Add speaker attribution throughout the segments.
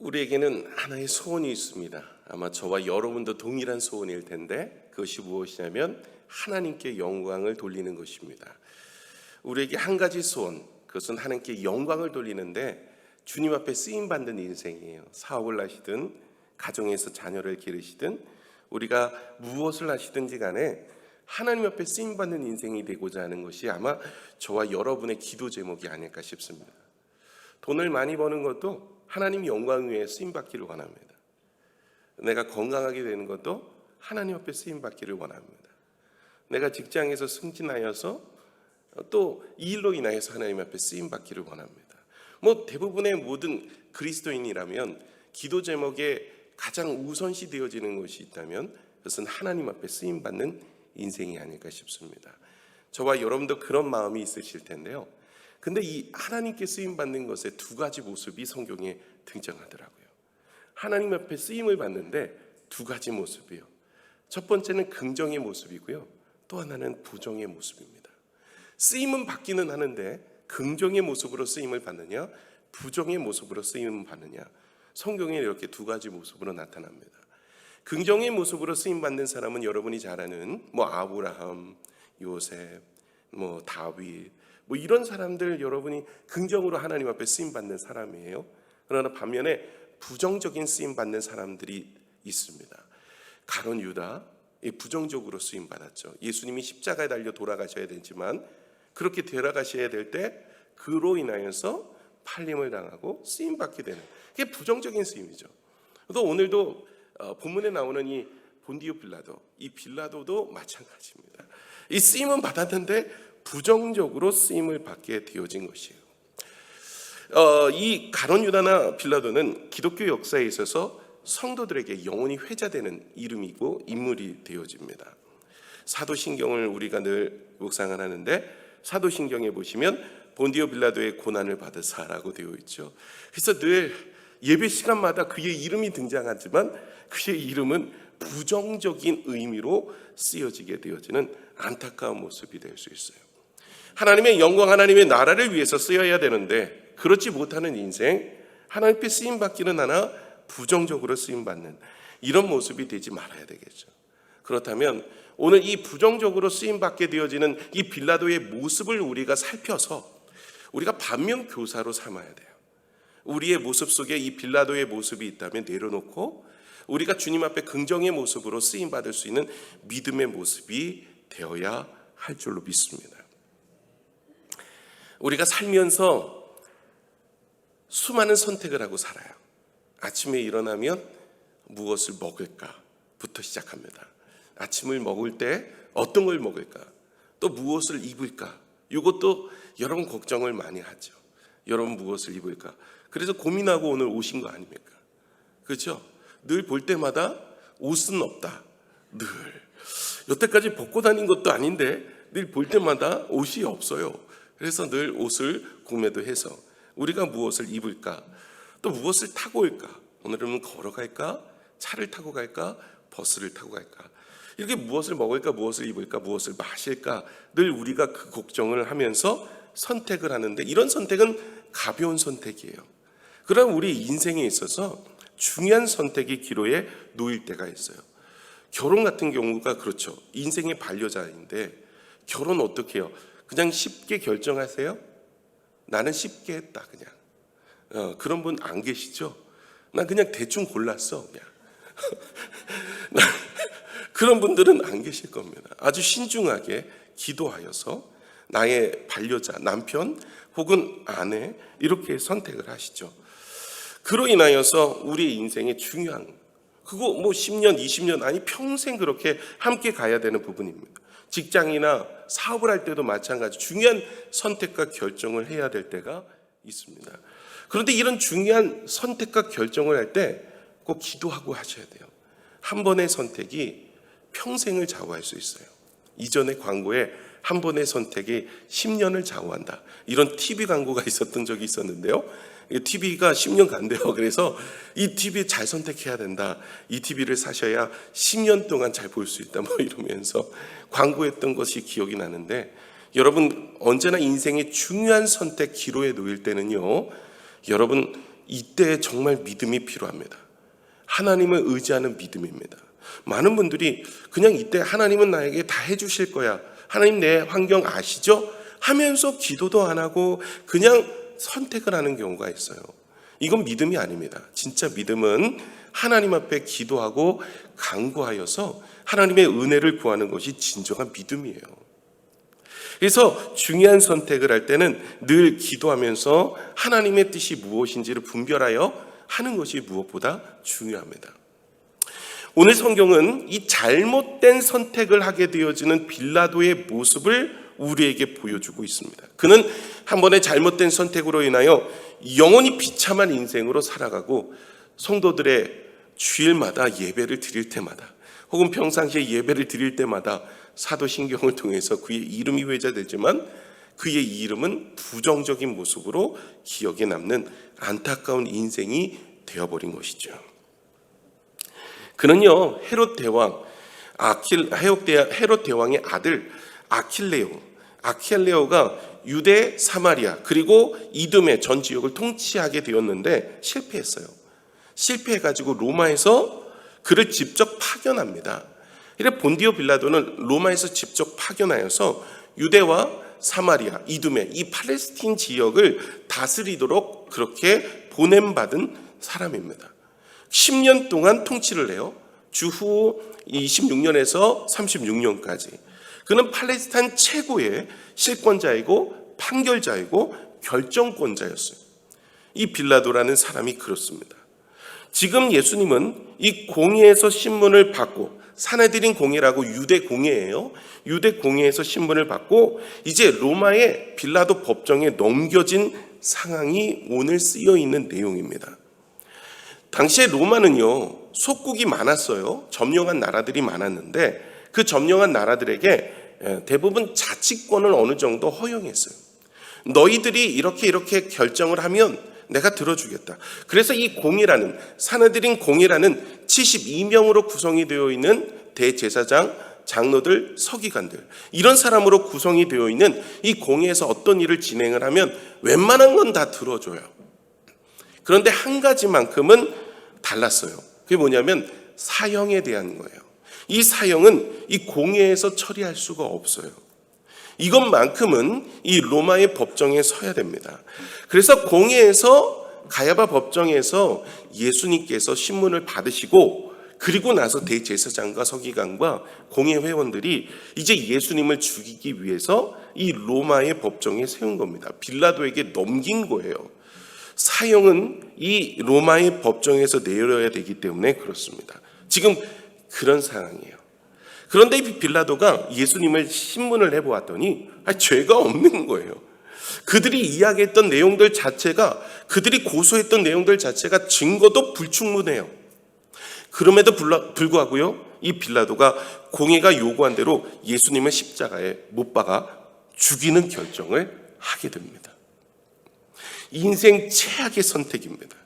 Speaker 1: 우리에게는 하나의 소원이 있습니다. 아마 저와 여러분도 동일한 소원일 텐데 그것이 무엇이냐면 하나님께 영광을 돌리는 것입니다. 우리에게 한 가지 소원, 그것은 하나님께 영광을 돌리는데 주님 앞에 쓰임받는 인생이에요. 사업을 하시든 가정에서 자녀를 기르시든 우리가 무엇을 하시든지 간에 하나님 앞에 쓰임받는 인생이 되고자 하는 것이 아마 저와 여러분의 기도 제목이 아닐까 싶습니다. 돈을 많이 버는 것도 하나님 영광 위에 쓰임받기를 원합니다. 내가 건강하게 되는 것도 하나님 앞에 쓰임받기를 원합니다. 내가 직장에서 승진하여서 또 이 일로 인하여서 하나님 앞에 쓰임받기를 원합니다. 대부분의 모든 그리스도인이라면 기도 제목에 가장 우선시 되어지는 것이 있다면 그것은 하나님 앞에 쓰임받는 인생이 아닐까 싶습니다. 저와 여러분도 그런 마음이 있으실 텐데요. 근데 이 하나님께 쓰임받는 것의 두 가지 모습이 성경에 등장하더라고요. 하나님 앞에 쓰임을 받는데 두 가지 모습이요. 첫 번째는 긍정의 모습이고요. 또 하나는 부정의 모습입니다. 쓰임은 받기는 하는데 긍정의 모습으로 쓰임을 받느냐, 부정의 모습으로 쓰임을 받느냐, 성경에 이렇게 두 가지 모습으로 나타납니다. 긍정의 모습으로 쓰임받는 사람은 여러분이 잘 아는 아브라함, 요셉, 다윗 이런 사람들 여러분이 긍정으로 하나님 앞에 쓰임받는 사람이에요. 그러나 반면에 부정적인 쓰임받는 사람들이 있습니다. 가룟 유다, 부정적으로 쓰임받았죠. 예수님이 십자가에 달려 돌아가셔야 되지만 그렇게 돌아가셔야 될 때 그로 인하여서 팔림을 당하고 쓰임받게 되는, 그게 부정적인 쓰임이죠. 또 오늘도 본문에 나오는 이 본디오 빌라도, 이 빌라도도 마찬가지입니다. 이 쓰임은 받았는데 부정적으로 쓰임을 받게 되어진 것이에요. 이 가룟 유다나 빌라도는 기독교 역사에 있어서 성도들에게 영원히 회자되는 이름이고 인물이 되어집니다. 사도신경을 우리가 늘 묵상을 하는데 사도신경에 보시면 본디오 빌라도의 고난을 받으사라고 되어 있죠. 그래서 늘 예배 시간마다 그의 이름이 등장하지만 그의 이름은 부정적인 의미로 쓰여지게 되어지는 안타까운 모습이 될 수 있어요. 하나님의 영광, 하나님의 나라를 위해서 쓰여야 되는데 그렇지 못하는 인생, 하나님께 쓰임받기는 하나 부정적으로 쓰임받는 이런 모습이 되지 말아야 되겠죠. 그렇다면 오늘 이 부정적으로 쓰임받게 되어지는 이 빌라도의 모습을 우리가 살펴서 우리가 반면교사로 삼아야 돼요. 우리의 모습 속에 이 빌라도의 모습이 있다면 내려놓고 우리가 주님 앞에 긍정의 모습으로 쓰임받을 수 있는 믿음의 모습이 되어야 할 줄로 믿습니다. 우리가 살면서 수많은 선택을 하고 살아요. 아침에 일어나면 무엇을 먹을까부터 시작합니다. 아침을 먹을 때 어떤 걸 먹을까? 또 무엇을 입을까? 이것도 여러분 걱정을 많이 하죠. 여러분 무엇을 입을까? 그래서 고민하고 오늘 오신 거 아닙니까? 그렇죠? 늘 볼 때마다 옷은 없다. 늘 여태까지 벗고 다닌 것도 아닌데 늘 볼 때마다 옷이 없어요. 그래서 늘 옷을 구매도 해서 우리가 무엇을 입을까? 또 무엇을 타고 올까? 오늘은 걸어갈까? 차를 타고 갈까? 버스를 타고 갈까? 이렇게 무엇을 먹을까? 무엇을 입을까? 무엇을 마실까? 늘 우리가 그 걱정을 하면서 선택을 하는데 이런 선택은 가벼운 선택이에요. 그럼 우리 인생에 있어서 중요한 선택이 기로에 놓일 때가 있어요. 결혼 같은 경우가 그렇죠. 인생의 반려자인데 결혼 어떻게 해요? 그냥 쉽게 결정하세요? 나는 쉽게 했다 그냥. 그런 분 안 계시죠? 난 그냥 대충 골랐어 그냥. 그런 분들은 안 계실 겁니다. 아주 신중하게 기도하여서 나의 반려자, 남편 혹은 아내 이렇게 선택을 하시죠. 그로 인하여서 우리의 인생에 중요한 그거 10년, 20년 아니 평생 그렇게 함께 가야 되는 부분입니다. 직장이나 사업을 할 때도 마찬가지 중요한 선택과 결정을 해야 될 때가 있습니다. 그런데 이런 중요한 선택과 결정을 할 때 꼭 기도하고 하셔야 돼요. 한 번의 선택이 평생을 좌우할 수 있어요. 이전에 광고에 한 번의 선택이 10년을 좌우한다. 이런 TV 광고가 있었던 적이 있었는데요. 이 TV가 10년 간대요. 그래서 이 TV 잘 선택해야 된다. 이 TV를 사셔야 10년 동안 잘 볼 수 있다. 이러면서 광고했던 것이 기억이 나는데 여러분 언제나 인생의 중요한 선택 기로에 놓일 때는요. 여러분 이때 정말 믿음이 필요합니다. 하나님을 의지하는 믿음입니다. 많은 분들이 그냥 이때 하나님은 나에게 다 해주실 거야, 하나님 내 환경 아시죠? 하면서 기도도 안 하고 그냥 선택을 하는 경우가 있어요. 이건 믿음이 아닙니다. 진짜 믿음은 하나님 앞에 기도하고 간구하여서 하나님의 은혜를 구하는 것이 진정한 믿음이에요. 그래서 중요한 선택을 할 때는 늘 기도하면서 하나님의 뜻이 무엇인지를 분별하여 하는 것이 무엇보다 중요합니다. 오늘 성경은 이 잘못된 선택을 하게 되어지는 빌라도의 모습을 우리에게 보여주고 있습니다. 그는 한 번의 잘못된 선택으로 인하여 영원히 비참한 인생으로 살아가고, 성도들의 주일마다 예배를 드릴 때마다 혹은 평상시에 예배를 드릴 때마다 사도신경을 통해서 그의 이름이 회자되지만 그의 이름은 부정적인 모습으로 기억에 남는 안타까운 인생이 되어버린 것이죠. 그는요, 헤롯 대왕의 아들 아킬레오가 유대, 사마리아 그리고 이두메 전 지역을 통치하게 되었는데 실패해가지고 로마에서 그를 직접 파견합니다. 이래 본디오 빌라도는 로마에서 직접 파견하여서 유대와 사마리아, 이두메 이 팔레스틴 지역을 다스리도록 그렇게 보냄받은 사람입니다. 10년 동안 통치를 해요. 주후 26년에서 36년까지. 그는 팔레스타인 최고의 실권자이고 판결자이고 결정권자였어요. 이 빌라도라는 사람이 그렇습니다. 지금 예수님은 이 공회에서 신문을 받고, 사내들인 공회라고 유대 공회예요. 유대 공회에서 신문을 받고 이제 로마의 빌라도 법정에 넘겨진 상황이 오늘 쓰여 있는 내용입니다. 당시에 로마는요, 속국이 많았어요. 점령한 나라들이 많았는데 그 점령한 나라들에게 대부분 자치권을 어느 정도 허용했어요. 너희들이 이렇게 결정을 하면 내가 들어주겠다. 그래서 이 공회라는, 사내들인 공회라는 72명으로 구성이 되어 있는 대제사장, 장로들, 서기관들, 이런 사람으로 구성이 되어 있는 이 공회에서 어떤 일을 진행을 하면 웬만한 건 다 들어줘요. 그런데 한 가지만큼은 달랐어요. 그게 뭐냐면 사형에 대한 거예요. 이 사형은 이 공회에서 처리할 수가 없어요. 이것만큼은 이 로마의 법정에 서야 됩니다. 그래서 공회에서, 가야바 법정에서 예수님께서 신문을 받으시고, 그리고 나서 대제사장과 서기관과 공회 회원들이 이제 예수님을 죽이기 위해서 이 로마의 법정에 세운 겁니다. 빌라도에게 넘긴 거예요. 사형은 이 로마의 법정에서 내려야 되기 때문에 그렇습니다. 지금 그런 상황이에요. 그런데 이 빌라도가 예수님을 신문을 해보았더니 죄가 없는 거예요. 그들이 이야기했던 내용들 자체가, 그들이 고소했던 내용들 자체가 증거도 불충분해요. 그럼에도 불구하고요, 이 빌라도가 공회가 요구한 대로 예수님을 십자가에 못 박아 죽이는 결정을 하게 됩니다. 인생 최악의 선택입니다.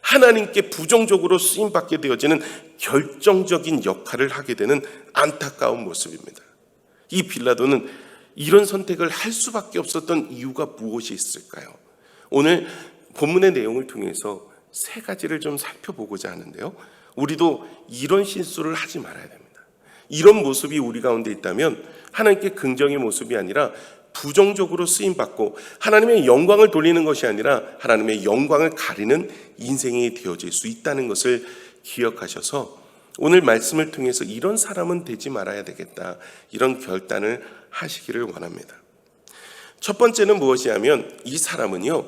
Speaker 1: 하나님께 부정적으로 쓰임받게 되어지는 결정적인 역할을 하게 되는 안타까운 모습입니다. 이 빌라도는 이런 선택을 할 수밖에 없었던 이유가 무엇이 있을까요? 오늘 본문의 내용을 통해서 세 가지를 좀 살펴보고자 하는데요, 우리도 이런 실수를 하지 말아야 됩니다. 이런 모습이 우리 가운데 있다면 하나님께 긍정의 모습이 아니라 부정적으로 쓰임받고 하나님의 영광을 돌리는 것이 아니라 하나님의 영광을 가리는 인생이 되어질 수 있다는 것을 기억하셔서 오늘 말씀을 통해서 이런 사람은 되지 말아야 되겠다, 이런 결단을 하시기를 원합니다. 첫 번째는 무엇이냐면, 이 사람은요,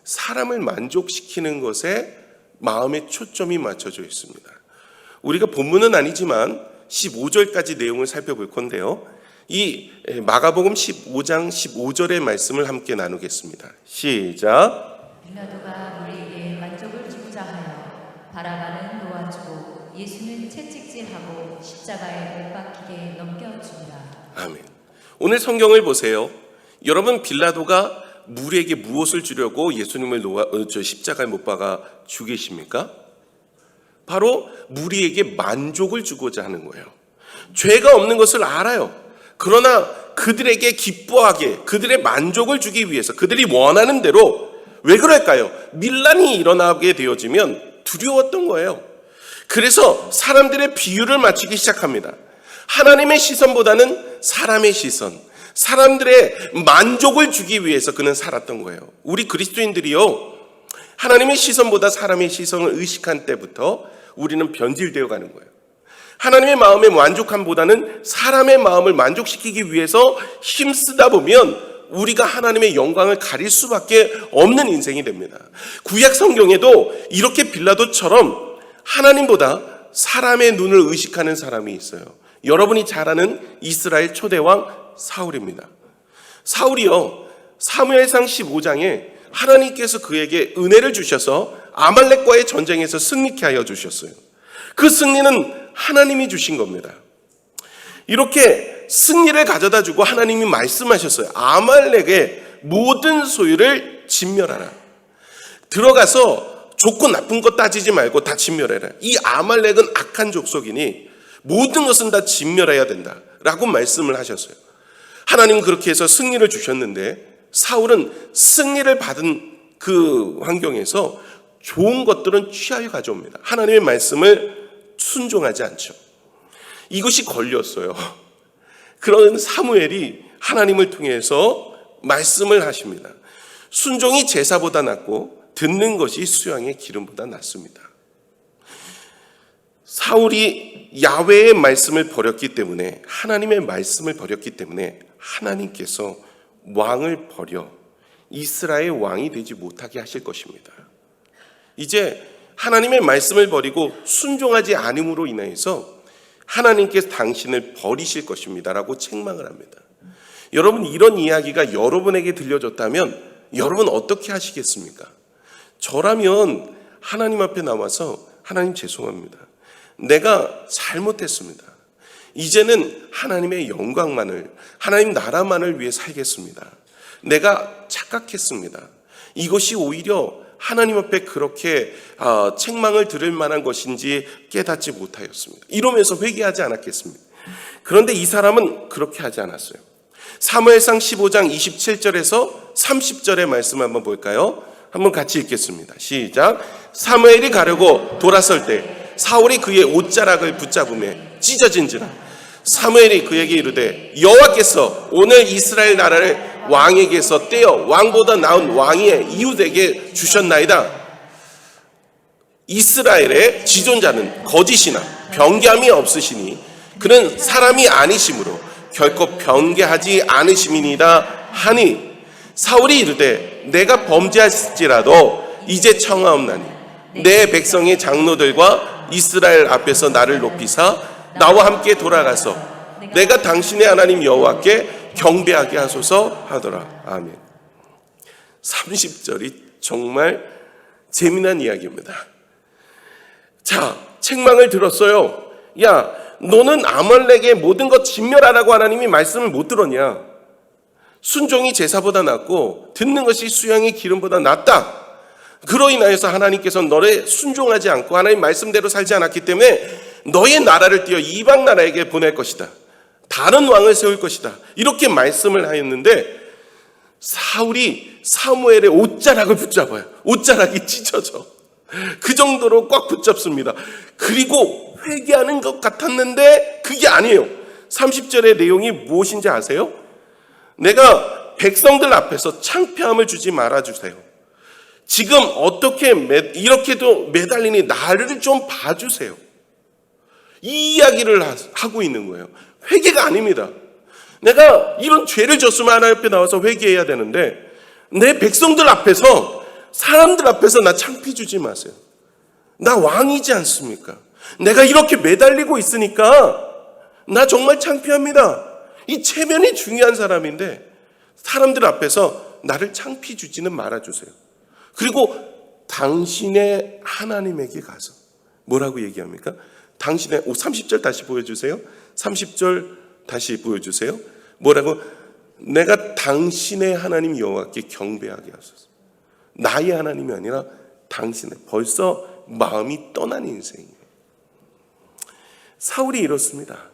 Speaker 1: 사람을 만족시키는 것에 마음의 초점이 맞춰져 있습니다. 우리가 본문은 아니지만 15절까지 내용을 살펴볼 건데요, 이 마가복음 15장 15절의 말씀을 함께 나누겠습니다. 시작.
Speaker 2: 빌라도가 우리에게 만족을 주고자 하여 바라바는 놓아주고 예수는 채찍질하고 십자가에 못 박히게 넘겨줍니다.
Speaker 1: 아멘. 오늘 성경을 보세요. 여러분, 빌라도가 무리에게 무엇을 주려고 예수님을 십자가에 못 박아 죽이십니까? 바로 무리에게 만족을 주고자 하는 거예요. 죄가 없는 것을 알아요. 그러나 그들에게 기뻐하게, 그들의 만족을 주기 위해서, 그들이 원하는 대로 왜 그럴까요? 밀란이 일어나게 되어지면 두려웠던 거예요. 그래서 사람들의 비유를 맞추기 시작합니다. 하나님의 시선보다는 사람의 시선, 사람들의 만족을 주기 위해서 그는 살았던 거예요. 우리 그리스도인들이요, 하나님의 시선보다 사람의 시선을 의식한 때부터 우리는 변질되어 가는 거예요. 하나님의 마음의 만족함보다는 사람의 마음을 만족시키기 위해서 힘쓰다 보면 우리가 하나님의 영광을 가릴 수밖에 없는 인생이 됩니다. 구약 성경에도 이렇게 빌라도처럼 하나님보다 사람의 눈을 의식하는 사람이 있어요. 여러분이 잘 아는 이스라엘 초대왕 사울입니다. 사울이요, 사무엘상 15장에 하나님께서 그에게 은혜를 주셔서 아말렉과의 전쟁에서 승리케 하여 주셨어요. 그 승리는 하나님이 주신 겁니다. 이렇게 승리를 가져다 주고 하나님이 말씀하셨어요. 아말렉의 모든 소유를 진멸하라. 들어가서 좋고 나쁜 것 따지지 말고 다 진멸해라. 이 아말렉은 악한 족속이니 모든 것은 다 진멸해야 된다라고 말씀을 하셨어요. 하나님은 그렇게 해서 승리를 주셨는데 사울은 승리를 받은 그 환경에서 좋은 것들은 취하여 가져옵니다. 하나님의 말씀을 순종하지 않죠. 이것이 걸렸어요. 그런 사무엘이 하나님을 통해서 말씀을 하십니다. 순종이 제사보다 낫고 듣는 것이 수양의 기름보다 낫습니다. 사울이 야훼의 말씀을 버렸기 때문에, 하나님의 말씀을 버렸기 때문에 하나님께서 왕을 버려 이스라엘 왕이 되지 못하게 하실 것입니다. 이제 하나님의 말씀을 버리고 순종하지 않음으로 인해서 하나님께서 당신을 버리실 것입니다 라고 책망을 합니다. 여러분, 이런 이야기가 여러분에게 들려졌다면 여러분 어떻게 하시겠습니까? 저라면 하나님 앞에 나와서 하나님 죄송합니다. 내가 잘못했습니다. 이제는 하나님의 영광만을, 하나님 나라만을 위해 살겠습니다. 내가 착각했습니다. 이것이 오히려 하나님 앞에 그렇게 책망을 들을 만한 것인지 깨닫지 못하였습니다. 이러면서 회개하지 않았겠습니다. 그런데 이 사람은 그렇게 하지 않았어요. 사무엘상 15장 27절에서 30절의 말씀 한번 볼까요? 한번 같이 읽겠습니다. 시작. 사무엘이 가려고 돌아설 때 사울이 그의 옷자락을 붙잡으며 찢어진지라. 사무엘이 그에게 이르되 여호와께서 오늘 이스라엘 나라를 왕에게서 떼어 왕보다 나은 왕의 이웃에게 주셨나이다. 이스라엘의 지존자는 거짓이나 변개함이 없으시니 그는 사람이 아니심으로 결코 변개하지 않으심이니이다 하니, 사울이 이르되 내가 범죄할지라도 이제 청하옵나니 내 백성의 장로들과 이스라엘 앞에서 나를 높이사 나와 함께 돌아가서 내가 당신의 하나님 여호와께 경배하게 하소서 하더라. 아멘. 30절이 정말 재미난 이야기입니다. 자, 책망을 들었어요. 야, 너는 아말렉의 모든 것 진멸하라고 하나님이 말씀을 못 들었냐? 순종이 제사보다 낫고 듣는 것이 수양의 기름보다 낫다. 그로 인하여서 하나님께서 너를 순종하지 않고 하나님 말씀대로 살지 않았기 때문에 너의 나라를 띄어 이방 나라에게 보낼 것이다. 다른 왕을 세울 것이다. 이렇게 말씀을 하였는데 사울이 사무엘의 옷자락을 붙잡아요. 옷자락이 찢어져. 그 정도로 꽉 붙잡습니다. 그리고 회개하는 것 같았는데 그게 아니에요. 30절의 내용이 무엇인지 아세요? 내가 백성들 앞에서 창피함을 주지 말아주세요. 지금 어떻게 이렇게도 매달리니 나를 좀 봐주세요. 이 이야기를 하고 있는 거예요. 회개가 아닙니다. 내가 이런 죄를 졌으면 하나님 앞에 나와서 회개해야 되는데 내 백성들 앞에서, 사람들 앞에서 나 창피 주지 마세요. 나 왕이지 않습니까? 내가 이렇게 매달리고 있으니까 나 정말 창피합니다. 이 체면이 중요한 사람인데 사람들 앞에서 나를 창피 주지는 말아주세요. 그리고 당신의 하나님에게 가서 뭐라고 얘기합니까? 당신의 30절 다시 보여주세요. 30절 다시 보여주세요. 뭐라고? 내가 당신의 하나님 여호와께 경배하게 하소서. 나의 하나님이 아니라 당신의. 벌써 마음이 떠난 인생이에요. 사울이 이렇습니다.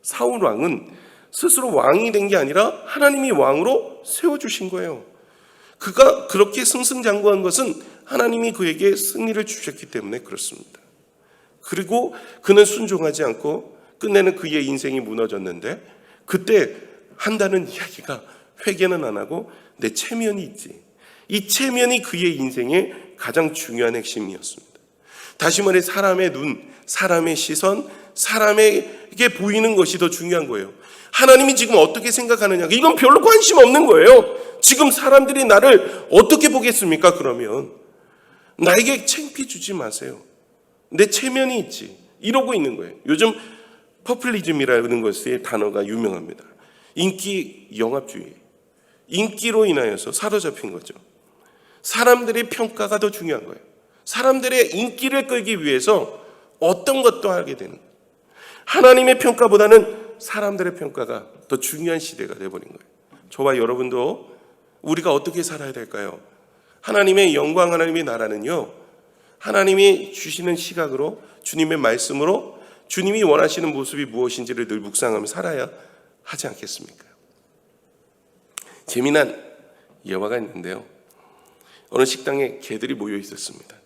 Speaker 1: 사울 왕은 스스로 왕이 된 게 아니라 하나님이 왕으로 세워주신 거예요. 그가 그렇게 승승장구한 것은 하나님이 그에게 승리를 주셨기 때문에 그렇습니다. 그리고 그는 순종하지 않고 끝내는 그의 인생이 무너졌는데, 그때 한다는 이야기가 회개는 안 하고 내 체면이 있지. 이 체면이 그의 인생의 가장 중요한 핵심이었습니다. 다시 말해 사람의 눈, 사람의 시선, 사람에게 보이는 것이 더 중요한 거예요. 하나님이 지금 어떻게 생각하느냐, 이건 별로 관심 없는 거예요. 지금 사람들이 나를 어떻게 보겠습니까? 그러면 나에게 창피 주지 마세요. 내 체면이 있지. 이러고 있는 거예요. 요즘 퍼플리즘이라는 것의 단어가 유명합니다. 인기 영합주의. 인기로 인하여서 사로잡힌 거죠. 사람들의 평가가 더 중요한 거예요. 사람들의 인기를 끌기 위해서 어떤 것도 하게 되는 거예요. 하나님의 평가보다는 사람들의 평가가 더 중요한 시대가 되어버린 거예요. 저와 여러분도 우리가 어떻게 살아야 될까요? 하나님의 영광, 하나님의 나라는요, 하나님이 주시는 시각으로, 주님의 말씀으로 주님이 원하시는 모습이 무엇인지를 늘 묵상하며 살아야 하지 않겠습니까? 재미난 예화가 있는데요. 어느 식당에 개들이 모여 있었습니다.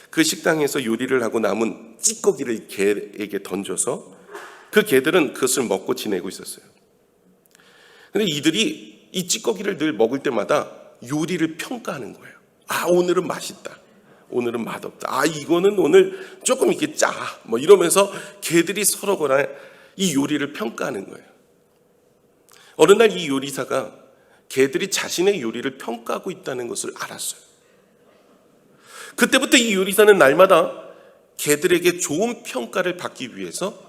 Speaker 1: 그 식당에서 요리를 하고 남은 찌꺼기를 개에게 던져서 그 개들은 그것을 먹고 지내고 있었어요. 그런데 이들이 이 찌꺼기를 늘 먹을 때마다 요리를 평가하는 거예요. 아, 오늘은 맛있다. 오늘은 맛없다. 아, 이거는 오늘 조금 이렇게 짜. 뭐 이러면서 개들이 서로거나 이 요리를 평가하는 거예요. 어느 날 이 요리사가 개들이 자신의 요리를 평가하고 있다는 것을 알았어요. 그때부터 이 요리사는 날마다 개들에게 좋은 평가를 받기 위해서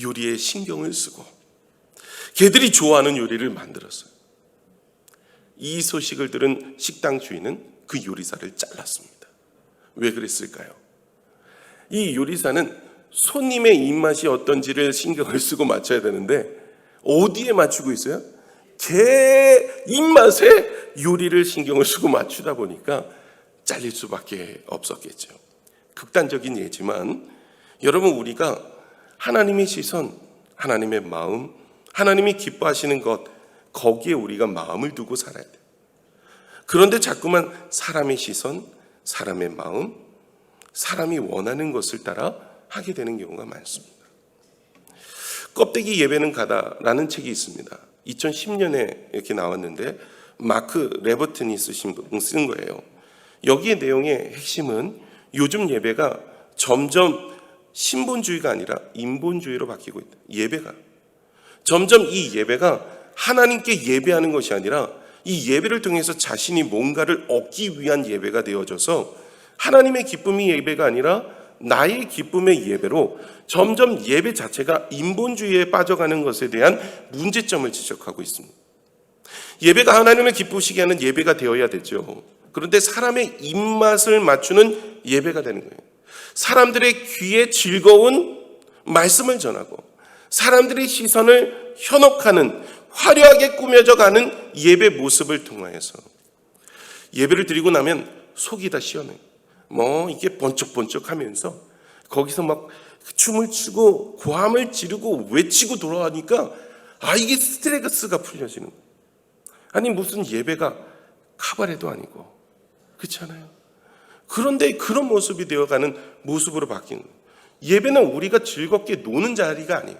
Speaker 1: 요리에 신경을 쓰고 개들이 좋아하는 요리를 만들었어요. 이 소식을 들은 식당 주인은 그 요리사를 잘랐습니다. 왜 그랬을까요? 이 요리사는 손님의 입맛이 어떤지를 신경을 쓰고 맞춰야 되는데 어디에 맞추고 있어요? 개 입맛에 요리를 신경을 쓰고 맞추다 보니까 잘릴 수밖에 없었겠죠. 극단적인 예지만 여러분, 우리가 하나님의 시선, 하나님의 마음, 하나님이 기뻐하시는 것, 거기에 우리가 마음을 두고 살아야 돼요. 그런데 자꾸만 사람의 시선, 사람의 마음, 사람이 원하는 것을 따라 하게 되는 경우가 많습니다. 껍데기 예배는 가다라는 책이 있습니다. 2010년에 이렇게 나왔는데 마크 레버튼이 쓴 거예요. 여기의 내용의 핵심은 요즘 예배가 점점 신본주의가 아니라 인본주의로 바뀌고 있다. 예배가 점점 이 예배가 하나님께 예배하는 것이 아니라 이 예배를 통해서 자신이 뭔가를 얻기 위한 예배가 되어져서 하나님의 기쁨이 예배가 아니라 나의 기쁨의 예배로 점점 예배 자체가 인본주의에 빠져가는 것에 대한 문제점을 지적하고 있습니다. 예배가 하나님을 기쁘시게 하는 예배가 되어야 되죠. 그런데 사람의 입맛을 맞추는 예배가 되는 거예요. 사람들의 귀에 즐거운 말씀을 전하고 사람들의 시선을 현혹하는 화려하게 꾸며져 가는 예배 모습을 통하여서 예배를 드리고 나면 속이 다 시원해요. 뭐 이게 번쩍번쩍 하면서 거기서 막 춤을 추고 고함을 지르고 외치고 돌아가니까 아, 이게 스트레스가 풀려지는 거예요. 아니 무슨 예배가 카바레도 아니고, 그렇잖아요. 그런데 그런 모습이 되어가는 모습으로 바뀌는 거예요. 예배는 우리가 즐겁게 노는 자리가 아니에요.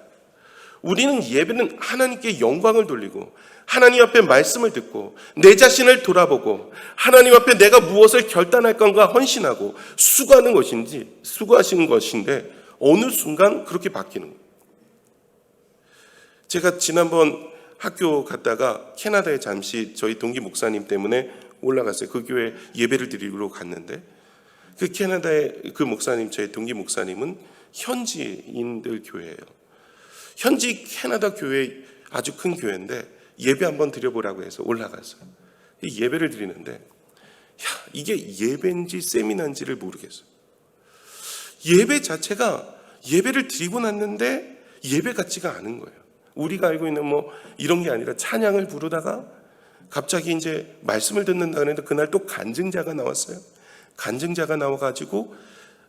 Speaker 1: 우리는 예배는 하나님께 영광을 돌리고 하나님 앞에 말씀을 듣고 내 자신을 돌아보고 하나님 앞에 내가 무엇을 결단할 건가 헌신하고 수고하시는 것인데 어느 순간 그렇게 바뀌는 거예요. 제가 지난번 학교 갔다가 캐나다에 잠시 저희 동기 목사님 때문에 올라갔어요. 그 교회 예배를 드리러 갔는데 그 캐나다의 그 목사님, 저희 동기 목사님은 현지인들 교회예요. 현지 캐나다 교회 아주 큰 교회인데 예배 한번 드려보라고 해서 올라갔어요. 예배를 드리는데 이게 예배인지 세미나인지를 모르겠어요. 예배 자체가 예배를 드리고 났는데 예배 같지가 않은 거예요. 우리가 알고 있는 뭐 이런 게 아니라 찬양을 부르다가 갑자기 이제 말씀을 듣는다 그랬는데 그날 또 간증자가 나왔어요. 간증자가 나와가지고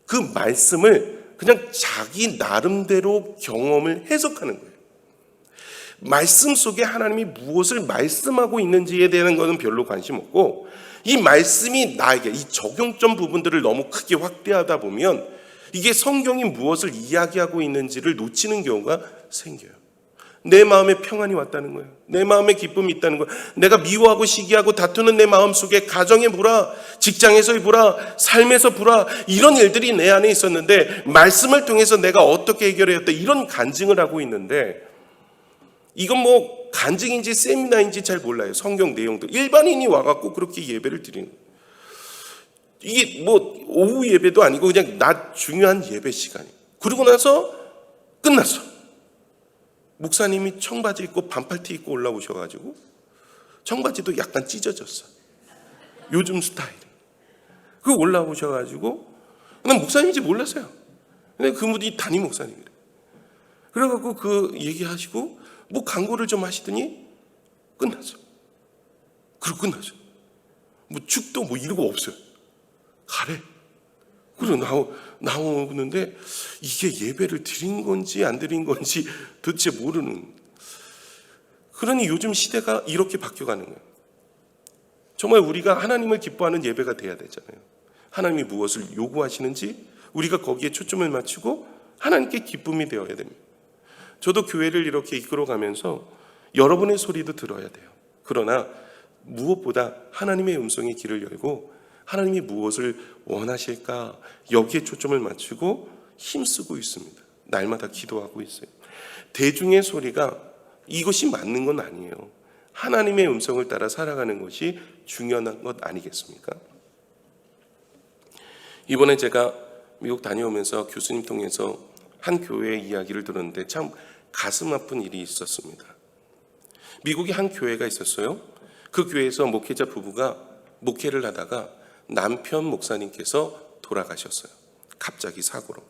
Speaker 1: 그 말씀을 그냥 자기 나름대로 경험을 해석하는 거예요. 말씀 속에 하나님이 무엇을 말씀하고 있는지에 대한 것은 별로 관심 없고, 이 말씀이 나에게 이 적용점 부분들을 너무 크게 확대하다 보면 이게 성경이 무엇을 이야기하고 있는지를 놓치는 경우가 생겨요. 내 마음에 평안이 왔다는 거예요. 내 마음에 기쁨이 있다는 거예요. 내가 미워하고 시기하고 다투는 내 마음 속에 가정의 불화, 직장에서의 불화, 삶에서 불화, 이런 일들이 내 안에 있었는데 말씀을 통해서 내가 어떻게 해결해야 돼, 이런 간증을 하고 있는데, 이건 뭐 간증인지 세미나인지 잘 몰라요. 성경 내용도 일반인이 와갖고 그렇게 예배를 드리는 거예요. 이게 뭐 오후 예배도 아니고 그냥 낮 중요한 예배 시간이에요. 그러고 나서 끝났어. 목사님이 청바지 입고 반팔티 입고 올라오셔가지고 청바지도 약간 찢어졌어. 요즘 스타일. 그 올라오셔가지고 난 목사님인지 몰랐어요. 근데 그분이 담임 목사님이래. 그래갖고 그 얘기하시고 뭐 광고를 좀 하시더니 끝났어. 그리고 끝났어. 뭐 축도 뭐 이런 거 없어요. 가래. 그리고 나오는데 이게 예배를 드린 건지 안 드린 건지 도대체 모르는. 그러니 요즘 시대가 이렇게 바뀌어가는 거예요. 정말 우리가 하나님을 기뻐하는 예배가 돼야 되잖아요. 하나님이 무엇을 요구하시는지 우리가 거기에 초점을 맞추고 하나님께 기쁨이 되어야 됩니다. 저도 교회를 이렇게 이끌어가면서 여러분의 소리도 들어야 돼요. 그러나 무엇보다 하나님의 음성의 길을 열고 하나님이 무엇을 원하실까, 여기에 초점을 맞추고 힘쓰고 있습니다. 날마다 기도하고 있어요. 대중의 소리가 이것이 맞는 건 아니에요. 하나님의 음성을 따라 살아가는 것이 중요한 것 아니겠습니까? 이번에 제가 미국 다녀오면서 교수님 통해서 한 교회의 이야기를 들었는데 참 가슴 아픈 일이 있었습니다. 미국에 한 교회가 있었어요. 그 교회에서 목회자 부부가 목회를 하다가 남편 목사님께서 돌아가셨어요. 갑자기 사고로.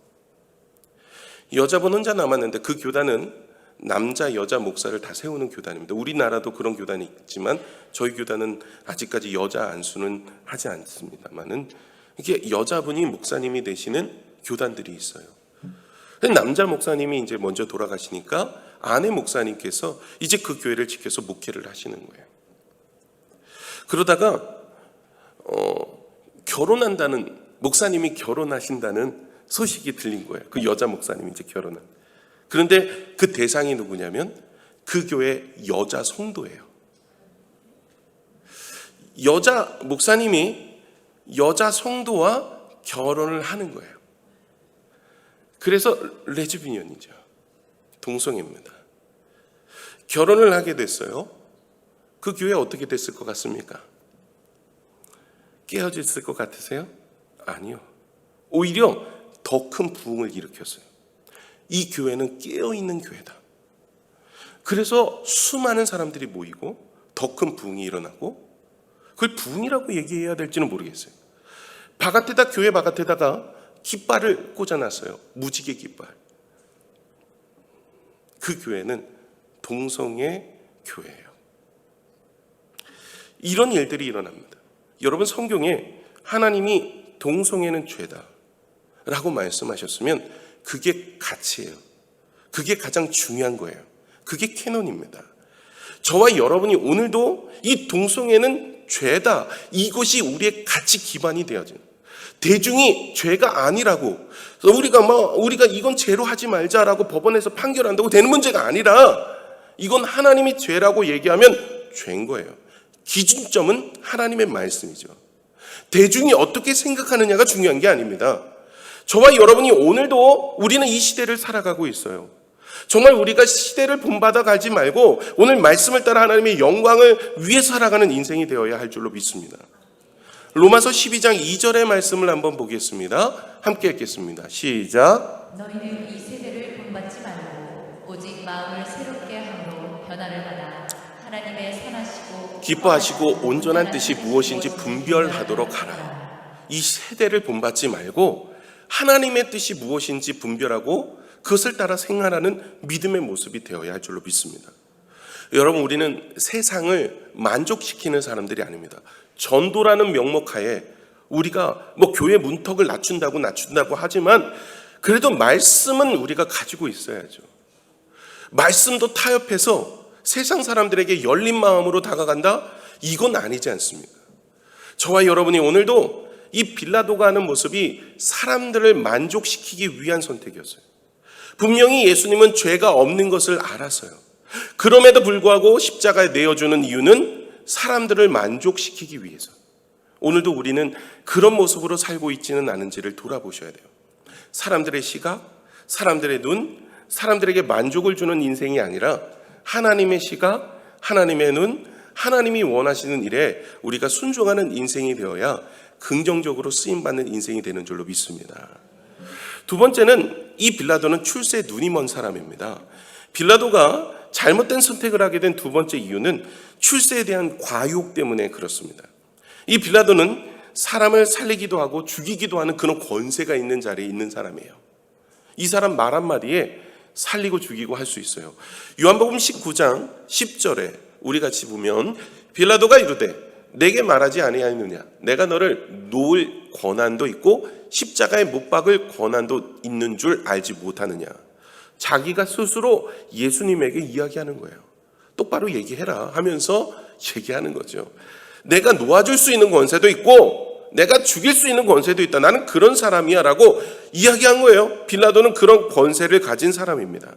Speaker 1: 여자분 혼자 남았는데 그 교단은 남자 여자 목사를 다 세우는 교단입니다. 우리나라도 그런 교단이 있지만 저희 교단은 아직까지 여자 안수는 하지 않습니다만은 이게 여자분이 목사님이 되시는 교단들이 있어요. 남자 목사님이 이제 먼저 돌아가시니까 아내 목사님께서 이제 그 교회를 지켜서 목회를 하시는 거예요. 그러다가 결혼한다는, 목사님이 결혼하신다는 소식이 들린 거예요. 그 여자 목사님이 이제 결혼한. 그런데 그 대상이 누구냐면 그 교회 여자 성도예요. 여자 목사님이 여자 성도와 결혼을 하는 거예요. 그래서 레즈비언이죠. 동성애입니다. 결혼을 하게 됐어요. 그 교회 어떻게 됐을 것 같습니까? 깨어졌을 것 같으세요? 아니요. 오히려 더 큰 부흥을 일으켰어요. 이 교회는 깨어있는 교회다. 그래서 수많은 사람들이 모이고 더 큰 부흥이 일어나고, 그걸 부흥이라고 얘기해야 될지는 모르겠어요. 바깥에다, 교회 바깥에다가 깃발을 꽂아놨어요. 무지개 깃발. 그 교회는 동성애 교회예요. 이런 일들이 일어납니다. 여러분, 성경에 하나님이 동성애는 죄다 라고 말씀하셨으면 그게 가치예요. 그게 가장 중요한 거예요. 그게 캐논입니다. 저와 여러분이 오늘도 이 동성애는 죄다, 이것이 우리의 가치 기반이 되어진, 대중이 죄가 아니라고, 우리가 이건 죄로 하지 말자라고 법원에서 판결한다고 되는 문제가 아니라 이건 하나님이 죄라고 얘기하면 죄인 거예요. 기준점은 하나님의 말씀이죠. 대중이 어떻게 생각하느냐가 중요한 게 아닙니다. 저와 여러분이 오늘도 우리는 이 시대를 살아가고 있어요. 정말 우리가 시대를 본받아 가지 말고 오늘 말씀을 따라 하나님의 영광을 위해 살아가는 인생이 되어야 할 줄로 믿습니다. 로마서 12장 2절의 말씀을 한번 보겠습니다. 함께 읽겠습니다. 시작.
Speaker 2: 너희는 이 세대를 본받지 말고 오직 마음을 새롭게 함으로 변화를 받아 하나님의 선하시고
Speaker 1: 기뻐하시고 온전한 뜻이 무엇인지 분별하도록 하라. 이 세대를 본받지 말고 하나님의 뜻이 무엇인지 분별하고 그것을 따라 생활하는 믿음의 모습이 되어야 할 줄로 믿습니다. 여러분, 우리는 세상을 만족시키는 사람들이 아닙니다. 전도라는 명목하에 우리가 교회 문턱을 낮춘다고 하지만 그래도 말씀은 우리가 가지고 있어야죠. 말씀도 타협해서 세상 사람들에게 열린 마음으로 다가간다? 이건 아니지 않습니까? 저와 여러분이 오늘도 이 빌라도가 하는 모습이 사람들을 만족시키기 위한 선택이었어요. 분명히 예수님은 죄가 없는 것을 알았어요. 그럼에도 불구하고 십자가에 내어주는 이유는 사람들을 만족시키기 위해서. 오늘도 우리는 그런 모습으로 살고 있지는 않은지를 돌아보셔야 돼요. 사람들의 시각, 사람들의 눈, 사람들에게 만족을 주는 인생이 아니라 하나님의 시각, 하나님의 눈, 하나님이 원하시는 일에 우리가 순종하는 인생이 되어야 긍정적으로 쓰임받는 인생이 되는 줄로 믿습니다. 두 번째는 이 빌라도는 출세에 눈이 먼 사람입니다. 빌라도가 잘못된 선택을 하게 된 두 번째 이유는 출세에 대한 과욕 때문에 그렇습니다. 이 빌라도는 사람을 살리기도 하고 죽이기도 하는 그런 권세가 있는 자리에 있는 사람이에요. 이 사람 말 한마디에 살리고 죽이고 할 수 있어요. 요한복음 19장 10절에 우리 같이 보면 빌라도가 이르되 내게 말하지 아니하였느냐 내가 너를 놓을 권한도 있고 십자가에 못 박을 권한도 있는 줄 알지 못하느냐. 자기가 스스로 예수님에게 이야기하는 거예요. 똑바로 얘기해라 하면서 얘기하는 거죠. 내가 놓아줄 수 있는 권세도 있고 내가 죽일 수 있는 권세도 있다. 나는 그런 사람이야 라고 이야기한 거예요. 빌라도는 그런 권세를 가진 사람입니다.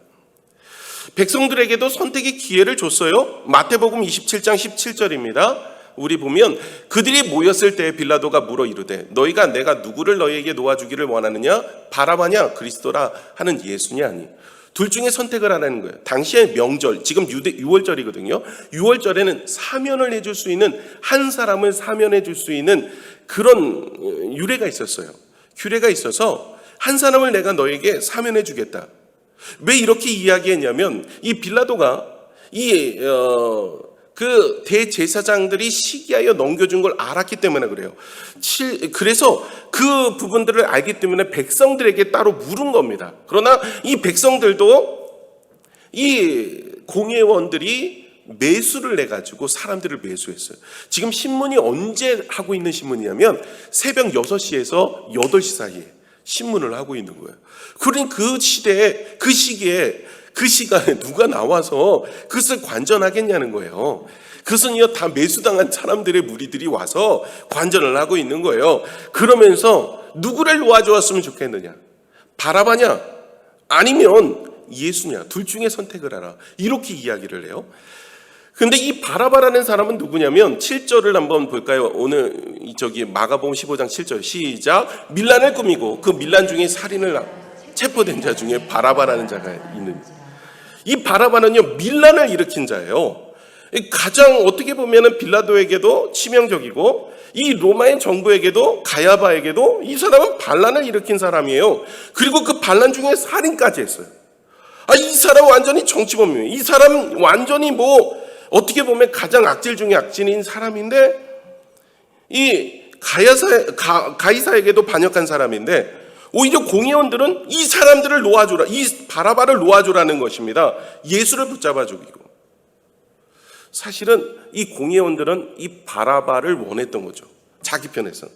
Speaker 1: 백성들에게도 선택의 기회를 줬어요. 마태복음 27장 17절입니다. 우리 보면 그들이 모였을 때 빌라도가 물어 이르되 너희가 내가 누구를 너희에게 놓아주기를 원하느냐 바라바냐 그리스도라 하는 예수냐 하니 둘 중에 선택을 하라는 거예요. 당시의 명절, 지금 6월절이거든요. 6월절에는 사면을 해줄 수 있는, 한 사람을 사면해 줄 수 있는 그런 유래가 있었어요. 규례가 있어서 한 사람을 내가 너에게 사면해 주겠다. 왜 이렇게 이야기했냐면 이 빌라도가 그 대제사장들이 시기하여 넘겨준 걸 알았기 때문에 그래요. 그래서 그 부분들을 알기 때문에 백성들에게 따로 물은 겁니다. 그러나 이 백성들도 이 공회원들이 매수를 내가지고 사람들을 매수했어요. 지금 신문이 언제 하고 있는 신문이냐면 새벽 6시에서 8시 사이에 신문을 하고 있는 거예요. 그러니 그 시대에, 그 시기에, 그 시간에 누가 나와서 그것을 관전하겠냐는 거예요. 그것은요 다 매수당한 사람들의 무리들이 와서 관전을 하고 있는 거예요. 그러면서 누구를 놓아주었으면 좋겠느냐? 바라바냐? 아니면 예수냐? 둘 중에 선택을 하라. 이렇게 이야기를 해요. 근데 이 바라바라는 사람은 누구냐면 7절을 한번 볼까요? 오늘 마가복음 15장 7절 시작. 밀란을 꾸미고 그 밀란 중에 살인을 체포된 자 중에 바라바라는 자가 있는. 이 바라바는요 밀란을 일으킨 자예요. 가장 어떻게 보면은 빌라도에게도 치명적이고 이 로마의 정부에게도 가야바에게도 이 사람은 반란을 일으킨 사람이에요. 그리고 그 반란 중에 살인까지 했어요. 이 사람 완전히 정치범이에요. 이 사람 완전히 어떻게 보면 가장 악질 중에 악질인 사람인데 이 가이사에게도 반역한 사람인데 오히려 공회원들은 이 사람들을 놓아주라, 이 바라바를 놓아주라는 것입니다. 예수를 붙잡아 죽이고. 사실은 이 공회원들은 이 바라바를 원했던 거죠. 자기 편에서.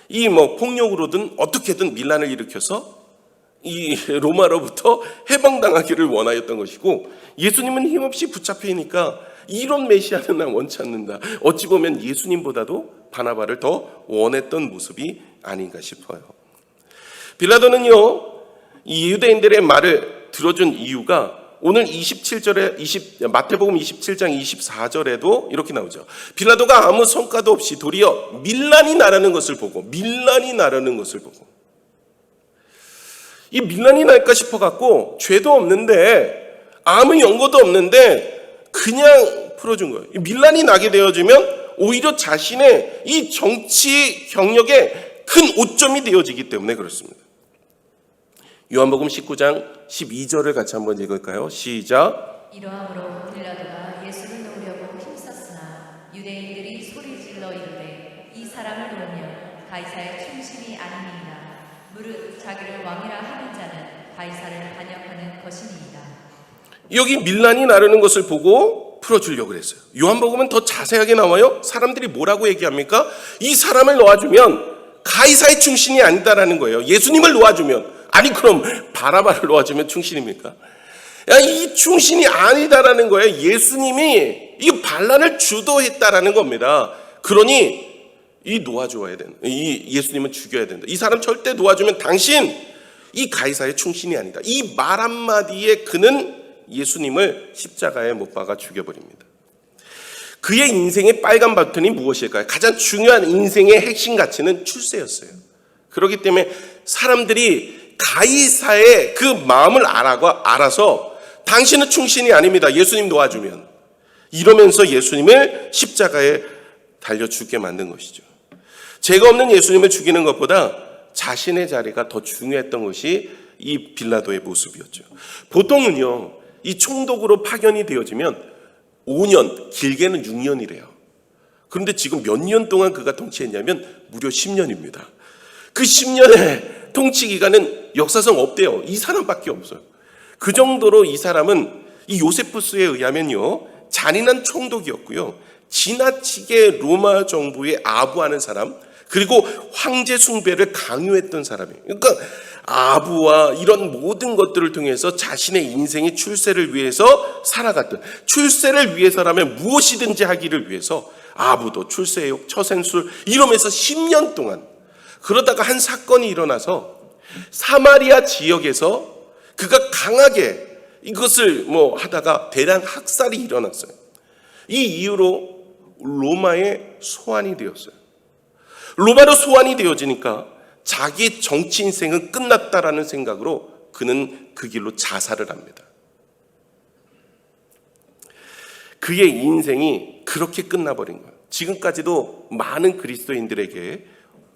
Speaker 1: 이 폭력으로든 어떻게든 밀란을 일으켜서 이 로마로부터 해방당하기를 원하였던 것이고 예수님은 힘없이 붙잡혀 있으니까 이런 메시아는 난 원치 않는다. 어찌 보면 예수님보다도 바나바를 더 원했던 모습이 아닌가 싶어요. 빌라도는요 이 유대인들의 말을 들어준 이유가 오늘 27절에 마태복음 27장 24절에도 이렇게 나오죠. 빌라도가 아무 성과도 없이 도리어 밀란이 나라는 것을 보고 이 밀란이 날까 싶어갖고 죄도 없는데 아무 연고도 없는데 그냥 풀어준 거예요. 밀란이 나게 되어지면 오히려 자신의 이 정치 경력에 큰 오점이 되어지기 때문에 그렇습니다. 요한복음 19장 12절을 같이 한번 읽을까요? 시작.
Speaker 2: 이러함으로 빌라도가 예수를 놓으려고 힘썼으나 유대인들이 소리질러 이르되 이 사람을 놓으면 가이사의 충심이 아니니이다. 무릇 자기를 왕이라 하는 자는 가이사를 반역하는 것이니이다.
Speaker 1: 여기 밀란이 나르는 것을 보고 풀어주려고 그랬어요. 요한복음은 더 자세하게 나와요. 사람들이 뭐라고 얘기합니까? 이 사람을 놓아주면 가이사의 충신이 아니다라는 거예요. 예수님을 놓아주면, 아니 그럼 바라바를 놓아주면 충신입니까? 야, 이 충신이 아니다라는 거예요. 예수님이 이 반란을 주도했다라는 겁니다. 그러니 놓아줘야 된다. 이 예수님은 죽여야 된다. 이 사람 절대 놓아주면 당신 이 가이사의 충신이 아니다. 이 말 한마디에 그는 예수님을 십자가에 못 박아 죽여버립니다. 그의 인생의 빨간 버튼이 무엇일까요? 가장 중요한 인생의 핵심 가치는 출세였어요. 그렇기 때문에 사람들이 가이사의 그 마음을 알아서 당신은 충신이 아닙니다. 예수님 놓아주면. 이러면서 예수님을 십자가에 달려 죽게 만든 것이죠. 죄가 없는 예수님을 죽이는 것보다 자신의 자리가 더 중요했던 것이 이 빌라도의 모습이었죠. 보통은요, 이 총독으로 파견이 되어지면 5년, 길게는 6년이래요. 그런데 지금 몇 년 동안 그가 통치했냐면 무려 10년입니다. 그 10년의 통치 기간은 역사상 없대요. 이 사람밖에 없어요. 그 정도로 이 사람은 이 요세푸스에 의하면요, 잔인한 총독이었고요, 지나치게 로마 정부에 아부하는 사람, 그리고 황제 숭배를 강요했던 사람이에요. 그러니까 아부와 이런 모든 것들을 통해서 자신의 인생의 출세를 위해서 살아갔던, 출세를 위해서라면 무엇이든지 하기를 위해서 아부도 출세욕, 처생술 이러면서 10년 동안, 그러다가 한 사건이 일어나서 사마리아 지역에서 그가 강하게 이것을 하다가 대량 학살이 일어났어요. 이 이후로 로마에 소환이 되었어요. 로마로 소환이 되어지니까 자기 정치 인생은 끝났다라는 생각으로 그는 그 길로 자살을 합니다. 그의 인생이 그렇게 끝나버린 거예요. 지금까지도 많은 그리스도인들에게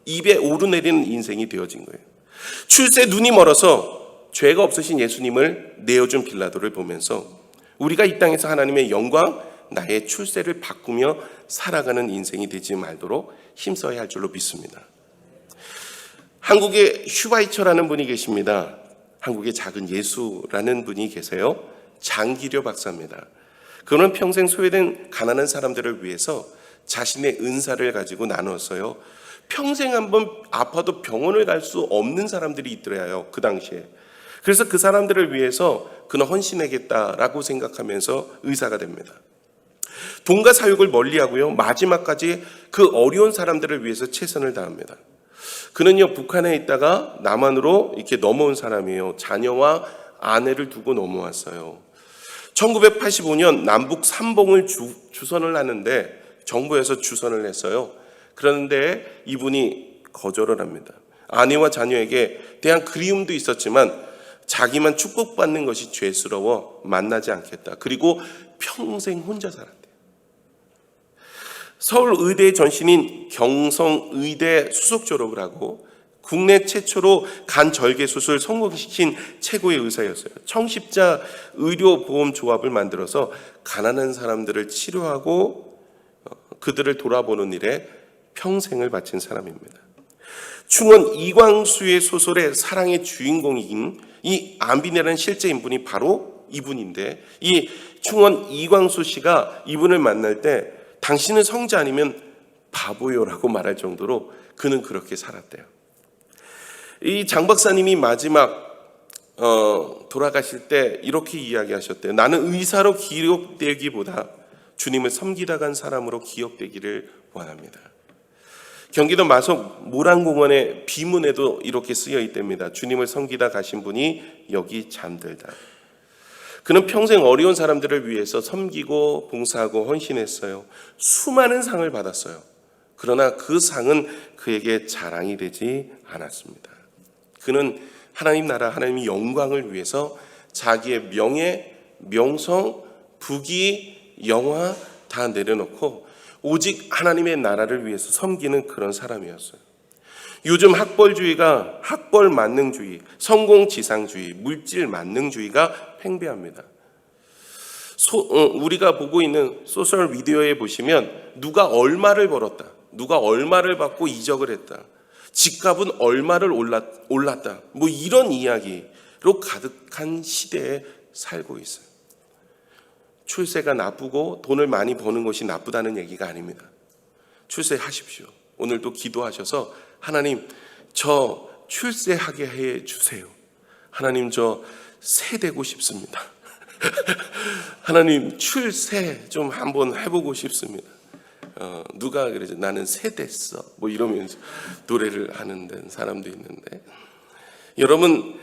Speaker 1: 입에 오르내리는 인생이 되어진 거예요. 출세 눈이 멀어서 죄가 없으신 예수님을 내어준 빌라도를 보면서 우리가 이 땅에서 하나님의 영광, 나의 출세를 바꾸며 살아가는 인생이 되지 말도록 힘써야 할 줄로 믿습니다. 한국에 슈바이처라는 분이 계십니다. 한국에 작은 예수라는 분이 계세요. 장기려 박사입니다. 그는 평생 소외된 가난한 사람들을 위해서 자신의 은사를 가지고 나눴어요. 평생 한번 아파도 병원을 갈 수 없는 사람들이 있더래요, 그 당시에. 그래서 그 사람들을 위해서 그는 헌신하겠다라고 생각하면서 의사가 됩니다. 돈과 사육을 멀리하고요, 마지막까지 그 어려운 사람들을 위해서 최선을 다합니다. 그는요, 북한에 있다가 남한으로 이렇게 넘어온 사람이에요. 자녀와 아내를 두고 넘어왔어요. 1985년 남북 삼봉을 주선을 하는데 정부에서 주선을 했어요. 그런데 이분이 거절을 합니다. 아내와 자녀에게 대한 그리움도 있었지만 자기만 축복받는 것이 죄스러워 만나지 않겠다. 그리고 평생 혼자 살았대요. 서울의대 전신인 경성의대 수석 졸업을 하고 국내 최초로 간 절개 수술 성공시킨 최고의 의사였어요. 청십자 의료보험조합을 만들어서 가난한 사람들을 치료하고 그들을 돌아보는 일에 평생을 바친 사람입니다. 충원 이광수의 소설의 사랑의 주인공인 이 안비네라는 실제 인물이 바로 이분인데, 이 충원 이광수 씨가 이분을 만날 때 당신은 성자 아니면 바보요라고 말할 정도로 그는 그렇게 살았대요. 이 장 박사님이 마지막 돌아가실 때 이렇게 이야기하셨대요. 나는 의사로 기억되기보다 주님을 섬기다 간 사람으로 기억되기를 원합니다. 경기도 마속 모란공원의 비문에도 이렇게 쓰여 있답니다. 주님을 섬기다 가신 분이 여기 잠들다. 그는 평생 어려운 사람들을 위해서 섬기고 봉사하고 헌신했어요. 수많은 상을 받았어요. 그러나 그 상은 그에게 자랑이 되지 않았습니다. 그는 하나님 나라, 하나님의 영광을 위해서 자기의 명예, 명성, 부귀, 영화 다 내려놓고 오직 하나님의 나라를 위해서 섬기는 그런 사람이었어요. 요즘 학벌주의가 학벌 만능주의, 성공지상주의, 물질 만능주의가 팽배합니다. 우리가 보고 있는 소셜 미디어에 보시면 누가 얼마를 벌었다, 누가 얼마를 받고 이적을 했다, 집값은 얼마를 올랐다, 뭐 이런 이야기로 가득한 시대에 살고 있어요. 출세가 나쁘고 돈을 많이 버는 것이 나쁘다는 얘기가 아닙니다. 출세하십시오. 오늘도 기도하셔서 하나님, 저 출세하게 해 주세요. 하나님, 저 새 되고 싶습니다. 하나님 출세 좀 한번 해보고 싶습니다. 누가 그러죠? 나는 새 됐어. 뭐 이러면서 노래를 하는 사람도 있는데, 여러분,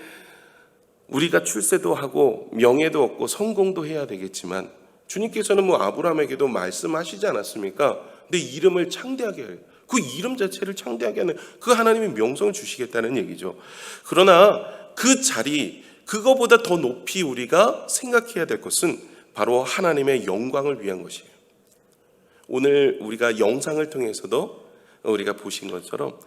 Speaker 1: 우리가 출세도 하고 명예도 얻고 성공도 해야 되겠지만 주님께서는 뭐 아브라함에게도 말씀하시지 않았습니까? 내 이름을 창대하게 해요. 그 이름 자체를 창대하게 하는 그 하나님의 명성을 주시겠다는 얘기죠. 그러나 그 자리, 그거보다 더 높이 우리가 생각해야 될 것은 바로 하나님의 영광을 위한 것이에요. 오늘 우리가 영상을 통해서도 우리가 보신 것처럼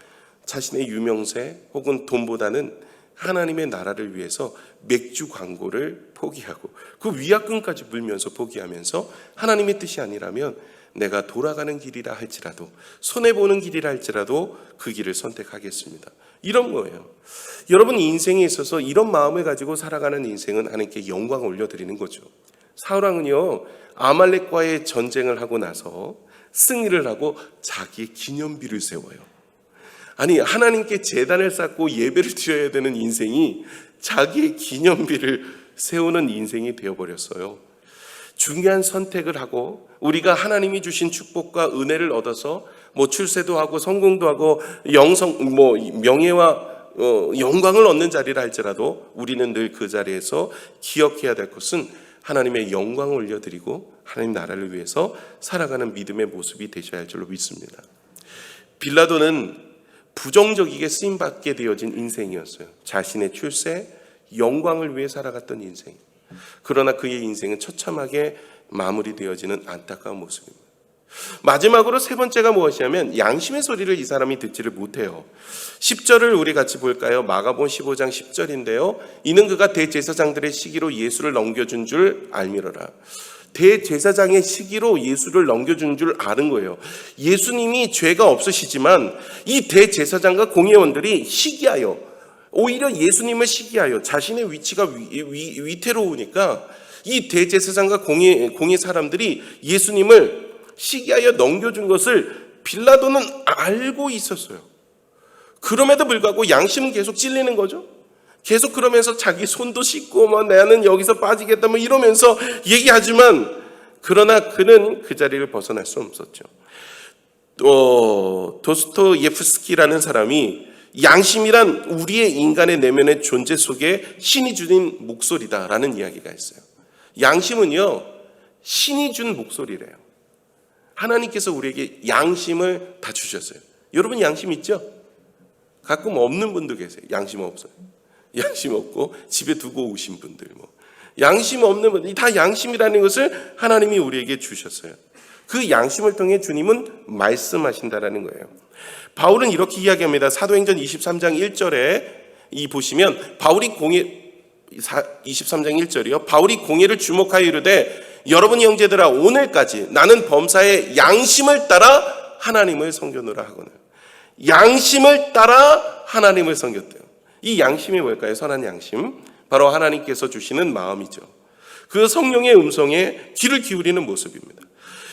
Speaker 1: 자신의 유명세 혹은 돈보다는 하나님의 나라를 위해서 맥주 광고를 포기하고 그 위약금까지 물면서 포기하면서 하나님의 뜻이 아니라면 내가 돌아가는 길이라 할지라도, 손해보는 길이라 할지라도 그 길을 선택하겠습니다. 이런 거예요. 여러분, 인생에 있어서 이런 마음을 가지고 살아가는 인생은 하나님께 영광을 올려드리는 거죠. 사울왕은요, 아말렉과의 전쟁을 하고 나서 승리를 하고 자기의 기념비를 세워요. 아니, 하나님께 제단을 쌓고 예배를 드려야 되는 인생이 자기의 기념비를 세우는 인생이 되어버렸어요. 중요한 선택을 하고 우리가 하나님이 주신 축복과 은혜를 얻어서 뭐 출세도 하고 성공도 하고 명예와 영광을 얻는 자리라 할지라도 우리는 늘 그 자리에서 기억해야 될 것은 하나님의 영광을 올려드리고 하나님 나라를 위해서 살아가는 믿음의 모습이 되셔야 할 줄로 믿습니다. 빌라도는 부정적이게 쓰임받게 되어진 인생이었어요. 자신의 출세, 영광을 위해 살아갔던 인생. 그러나 그의 인생은 처참하게 마무리되어지는 안타까운 모습입니다. 마지막으로 세 번째가 무엇이냐면 양심의 소리를 이 사람이 듣지를 못해요. 10절을 우리 같이 볼까요? 마가복음 15장 10절인데요. 이는 그가 대제사장들의 시기로 예수를 넘겨준 줄 알미러라. 대제사장의 시기로 예수를 넘겨준 줄 아는 거예요. 예수님이 죄가 없으시지만 이 대제사장과 공회원들이 시기하여, 오히려 예수님을 시기하여 자신의 위치가 위태로우니까 이 대제사장과 공회 사람들이 예수님을 시기하여 넘겨준 것을 빌라도는 알고 있었어요. 그럼에도 불구하고 양심은 계속 찔리는 거죠. 계속 그러면서 자기 손도 씻고 뭐 나는 여기서 빠지겠다 뭐 이러면서 얘기하지만, 그러나 그는 그 자리를 벗어날 수 없었죠. 또 도스토예프스키라는 사람이 양심이란 우리의 인간의 내면의 존재 속에 신이 주는 목소리다라는 이야기가 있어요. 양심은요, 신이 준 목소리래요. 하나님께서 우리에게 양심을 다 주셨어요. 여러분 양심 있죠? 가끔 없는 분도 계세요. 양심 없어요. 양심 없고 집에 두고 오신 분들, 양심 없는 분들, 다 양심이라는 것을 하나님이 우리에게 주셨어요. 그 양심을 통해 주님은 말씀하신다라는 거예요. 바울은 이렇게 이야기합니다. 사도행전 23장 1절에 보시면 바울이 23장 1절이요. 바울이 공회를 주목하여 이르되 여러분 형제들아, 오늘까지 나는 범사의 양심을 따라 하나님을 섬겼노라 하거늘. 양심을 따라 하나님을 섬겼대요. 이 양심이 뭘까요? 선한 양심, 바로 하나님께서 주시는 마음이죠. 그 성령의 음성에 귀를 기울이는 모습입니다.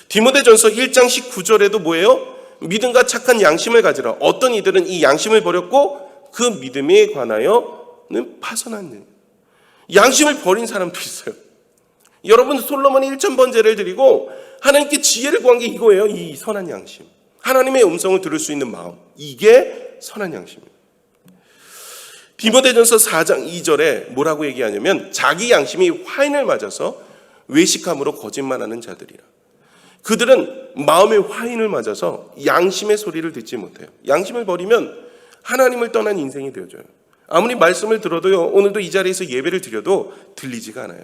Speaker 1: 디모데전서 1장 19절에도 뭐예요? 믿음과 착한 양심을 가지라. 어떤 이들은 이 양심을 버렸고 그 믿음에 관하여는 파선한 양심을 버린 사람도 있어요. 여러분, 솔로몬이 1000번제를 드리고 하나님께 지혜를 구한 게 이거예요. 이 선한 양심, 하나님의 음성을 들을 수 있는 마음, 이게 선한 양심입니다. 디모데전서 4장 2절에 뭐라고 얘기하냐면 자기 양심이 화인을 맞아서 외식함으로 거짓말하는 자들이라. 그들은 마음의 화인을 맞아서 양심의 소리를 듣지 못해요. 양심을 버리면 하나님을 떠난 인생이 되어져요. 아무리 말씀을 들어도요, 오늘도 이 자리에서 예배를 드려도 들리지가 않아요.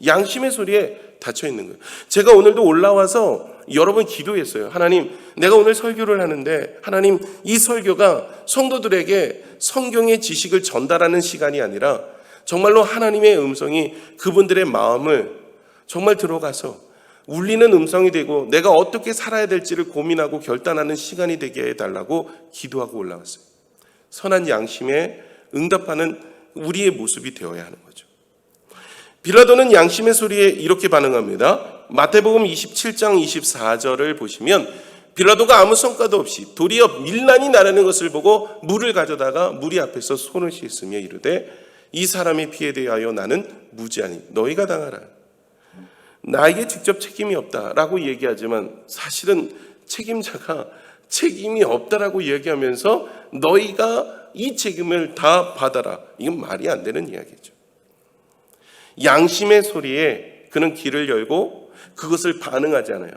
Speaker 1: 양심의 소리에 닫혀 있는 거예요. 제가 오늘도 올라와서 여러 번 기도했어요. 하나님, 내가 오늘 설교를 하는데 하나님, 이 설교가 성도들에게 성경의 지식을 전달하는 시간이 아니라 정말로 하나님의 음성이 그분들의 마음을 정말 들어가서 울리는 음성이 되고 내가 어떻게 살아야 될지를 고민하고 결단하는 시간이 되게 해달라고 기도하고 올라왔어요. 선한 양심에 응답하는 우리의 모습이 되어야 하는 거죠. 빌라도는 양심의 소리에 이렇게 반응합니다. 마태복음 27장 24절을 보시면 빌라도가 아무 성과도 없이 도리어 밀란이 나라는 것을 보고 물을 가져다가 무리 앞에서 손을 씻으며 이르되 이 사람의 피에 대하여 나는 무지하니 너희가 당하라. 나에게 직접 책임이 없다라고 얘기하지만 사실은 책임자가 책임이 없다라고 얘기하면서 너희가 이 책임을 다 받아라. 이건 말이 안 되는 이야기죠. 양심의 소리에 그는 귀를 열고 그것을 반응하지 않아요.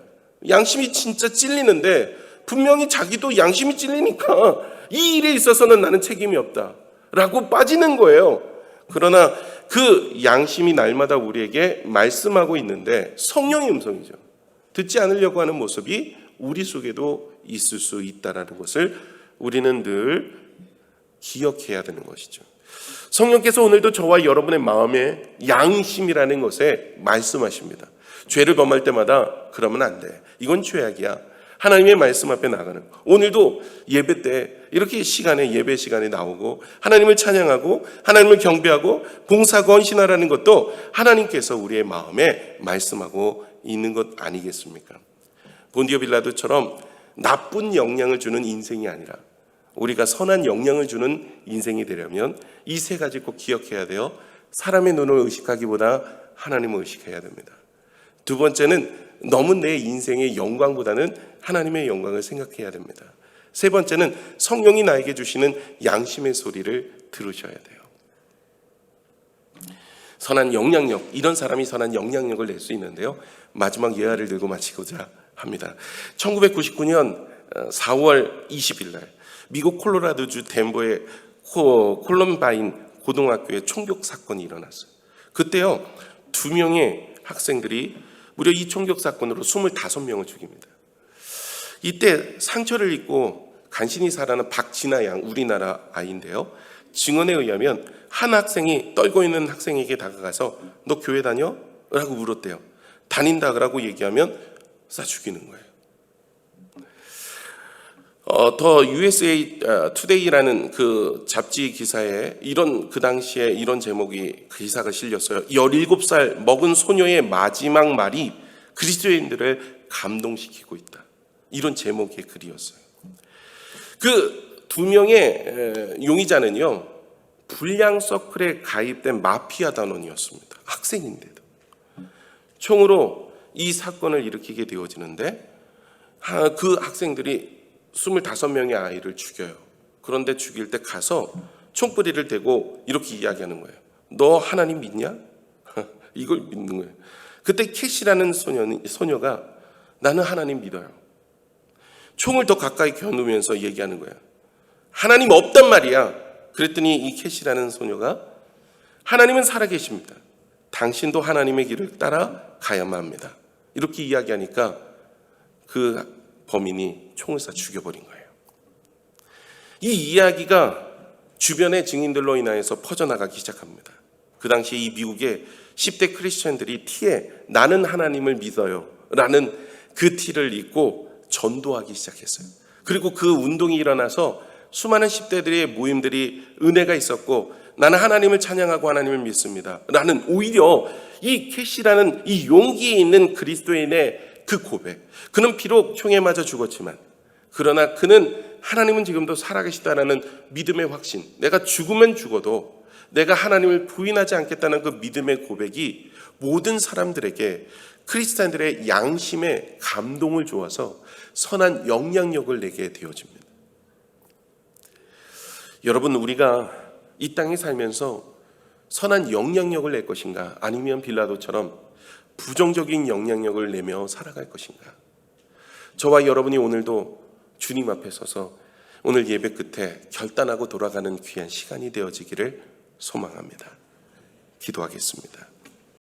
Speaker 1: 양심이 진짜 찔리는데 분명히 자기도 양심이 찔리니까 이 일에 있어서는 나는 책임이 없다라고 빠지는 거예요. 그러나 그 양심이 날마다 우리에게 말씀하고 있는데 성령의 음성이죠. 듣지 않으려고 하는 모습이 우리 속에도 있을 수 있다는 것을 우리는 늘 기억해야 되는 것이죠. 성령께서 오늘도 저와 여러분의 마음에 양심이라는 것에 말씀하십니다. 죄를 범할 때마다 그러면 안 돼. 이건 죄악이야. 하나님의 말씀 앞에 나가는. 오늘도 예배 때 이렇게 예배 시간에 나오고 하나님을 찬양하고 하나님을 경배하고 봉사 헌신하라는 것도 하나님께서 우리의 마음에 말씀하고 있는 것 아니겠습니까? 본디오 빌라도처럼 나쁜 영향을 주는 인생이 아니라 우리가 선한 영향을 주는 인생이 되려면 이 세 가지 꼭 기억해야 돼요. 사람의 눈을 의식하기보다 하나님을 의식해야 됩니다. 두 번째는 너무 내 인생의 영광보다는 하나님의 영광을 생각해야 됩니다. 세 번째는 성령이 나에게 주시는 양심의 소리를 들으셔야 돼요. 선한 영향력, 이런 사람이 선한 영향력을 낼 수 있는데요. 마지막 예화를 들고 마치고자 합니다. 1999년 4월 20일 날 미국 콜로라도주 덴버의 콜럼바인 고등학교에 총격 사건이 일어났어요. 그때요 2명의 학생들이 무려 이 총격 사건으로 25명을 죽입니다. 이때 상처를 입고 간신히 살아난 박진아 양, 우리나라 아이인데요. 증언에 의하면 한 학생이 떨고 있는 학생에게 다가가서 너 교회 다녀? 라고 물었대요. 다닌다 라고 얘기하면 쏴 죽이는 거예요. 더 USA 투데이라는 그 잡지 기사에 그 당시에 이런 제목이 기사가 실렸어요. 17살 먹은 소녀의 마지막 말이 그리스도인들을 감동시키고 있다. 이런 제목의 글이었어요. 그 2명의 용의자는요, 불량 서클에 가입된 마피아 단원이었습니다. 학생인데도. 총으로 이 사건을 일으키게 되어지는데 그 학생들이 25명의 아이를 죽여요. 그런데 죽일 때 가서 총구리를 대고 이렇게 이야기하는 거예요. 너 하나님 믿냐? 이걸 믿는 거예요. 그때 캐시라는 소녀가 나는 하나님 믿어요. 총을 더 가까이 겨누면서 얘기하는 거예요. 하나님 없단 말이야. 그랬더니 이 캐시라는 소녀가 하나님은 살아계십니다. 당신도 하나님의 길을 따라 가야만 합니다. 이렇게 이야기하니까 그 범인이 총을 쏴 죽여버린 거예요. 이 이야기가 주변의 증인들로 인하여서 퍼져나가기 시작합니다. 그 당시에 이 미국의 10대 크리스천들이 티에 나는 하나님을 믿어요 라는 그 티를 입고 전도하기 시작했어요. 그리고 그 운동이 일어나서 수많은 10대들의 모임들이 은혜가 있었고 나는 하나님을 찬양하고 하나님을 믿습니다 라는 오히려 이 캐시라는 이 용기에 있는 그리스도인의 그 고백. 그는 비록 총에 맞아 죽었지만 그러나 그는 하나님은 지금도 살아계시다라는 믿음의 확신. 내가 죽으면 죽어도 내가 하나님을 부인하지 않겠다는 그 믿음의 고백이 모든 사람들에게 크리스찬들의 양심에 감동을 주어서 선한 영향력을 내게 되어집니다. 여러분, 우리가 이 땅에 살면서 선한 영향력을 낼 것인가, 아니면 빌라도처럼 부정적인 영향력을 내며 살아갈 것인가? 저와 여러분이 오늘도 주님 앞에 서서 오늘 예배 끝에 결단하고 돌아가는 귀한 시간이 되어지기를 소망합니다. 기도하겠습니다.